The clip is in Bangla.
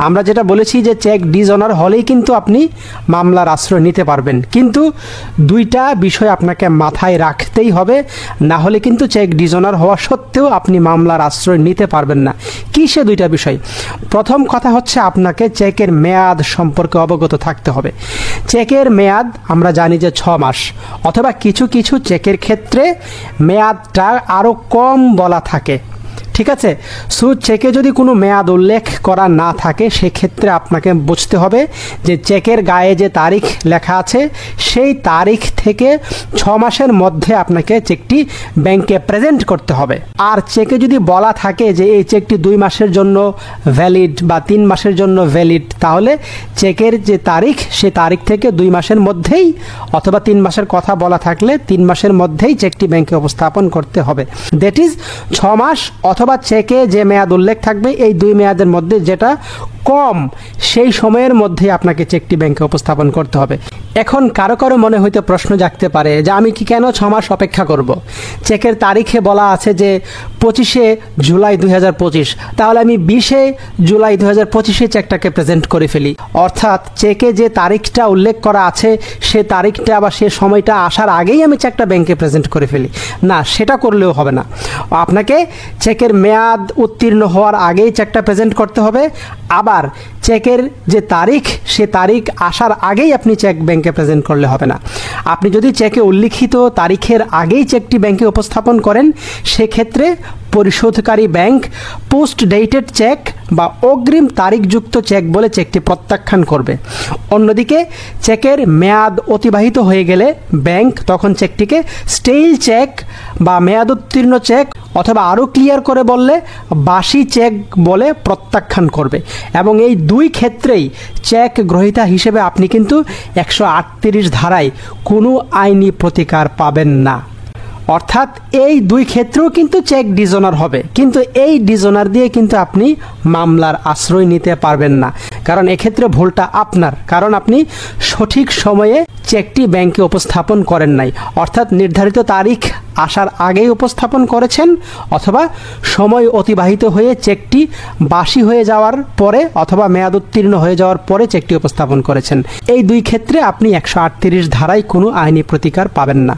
আমরা যেটা বলেছি যে চেক ডিসঅনার হলেই কিন্তু আপনি মামলার আশ্রয় নিতে পারবেন, কিন্তু দুইটা বিষয় আপনাকে মাথায় রাখতেই হবে, না হলে কিন্তু চেক ডিসঅনার হওয়া সত্ত্বেও আপনি মামলার আশ্রয় নিতে পারবেন না। কি সে দুইটা বিষয়? প্রথম কথা হচ্ছে আপনাকে চেকের মেয়াদ সম্পর্কে অবগত থাকতে হবে। চেকের মেয়াদ আমরা জানি যে 6 মাস, অথবা কিছু কিছু চেকের ক্ষেত্রে মেয়াদটা আরও কম বলা থাকে। ঠিক আছে, সো চেকে যদি কোনো মেয়াদ উল্লেখ করা না থাকে সেক্ষেত্রে আপনাকে বুঝতে হবে যে চেকের গায়ে যে তারিখ লেখা আছে সেই তারিখ থেকে 6 মাসের মধ্যে আপনাকে চেকটি ব্যাংকে প্রেজেন্ট করতে হবে। আর চেকে যদি বলা থাকে যে এই চেকটি 2 মাসের জন্য ভ্যালিড বা 3 মাসের জন্য ভ্যালিড, তাহলে চেকের যে তারিখ সে তারিখ থেকে 2 মাসের মধ্যেই, অথবা 3 মাসের কথা বলা থাকলে 3 মাসের মধ্যেই চেকটি ব্যাংকে উপস্থাপন করতে হবে। দ্যাট ইজ 6 মাস অথবা চেকে যে মেয়াদ উল্লেখ থাকবে এই 2 মেয়াদের মধ্যে যেটা কম সেই সময়ের মধ্যে আপনাকে চেকটি ব্যাংকে উপস্থাপন করতে হবে। এখন কারো কারো মনে হয়তো প্রশ্ন জাগতে পারে যে আমি কি কেন 6 মাস অপেক্ষা করব? চেকের তারিখে বলা আছে যে 25শে জুলাই 2025, তাহলে আমি 20শে জুলাই 2025 চেকটাকে প্রেজেন্ট করে ফেলি, অর্থাৎ চেকে যে তারিখটা উল্লেখ করা আছে সে তারিখটা বা সে সময়টা আসার আগেই আমি চেকটা ব্যাংকে প্রেজেন্ট করে ফেলি। না, সেটা করলেও হবে না। আপনাকে চেকের মেয়াদ উত্তীর্ণ হওয়ার আগেই চেকটা প্রেজেন্ট করতে হবে। আবার চেকের যে তারিখ সে তারিখ আসার আগেই আপনি চেক ব্যাংকে প্রেজেন্ট করলে হবে না। আপনি যদি চেকে উল্লিখিত তারিখের আগেই চেকটি ব্যাংকে উপস্থাপন করেন সেক্ষেত্রে পরিশোধকারী ব্যাংক পোস্ট ডেটেড চেক বা অগ্রিম তারিখযুক্ত চেক বলে চেকটি প্রত্যাখ্যান করবে। অন্যদিকে চেকের মেয়াদ অতিবাহিত হয়ে গেলে ব্যাংক তখন চেকটিকে স্টেইল চেক বা মেয়াদ উত্তীর্ণ চেক, অথবা আরও ক্লিয়ার করে বললে বাসি চেক বলে প্রত্যাখ্যান করবে। এবং এই 2 ক্ষেত্রেই চেক গ্রহীতা হিসেবে আপনি কিন্তু 138 ধারায় কোনো আইনি প্রতিকার পাবেন না। অর্থাৎ এই 2 ক্ষেত্রেও কিন্তু চেক ডিসঅনার হবে, কিন্তু এই ডিসঅনার দিয়ে কিন্তু আপনি মামলার আশ্রয় নিতে পারবেন না, কারণ এক্ষেত্রে ভুলটা আপনার, কারণ আপনি সঠিক সময়ে চেকটি ব্যাংকে উপস্থাপন করেন নাই। অর্থাৎ নির্ধারিত তারিখ আসার আগেই উপস্থাপন করেছেন, অথবা সময় অতিবাহিত হয়ে চেকটি বাসি হয়ে যাওয়ার পরে অথবা মেয়াদ উত্তীর্ণ হয়ে যাওয়ার পরে চেকটি উপস্থাপন করেছেন। এই 2 ক্ষেত্রে আপনি 138 ধারায় কোনো আইনি প্রতিকার পাবেন না।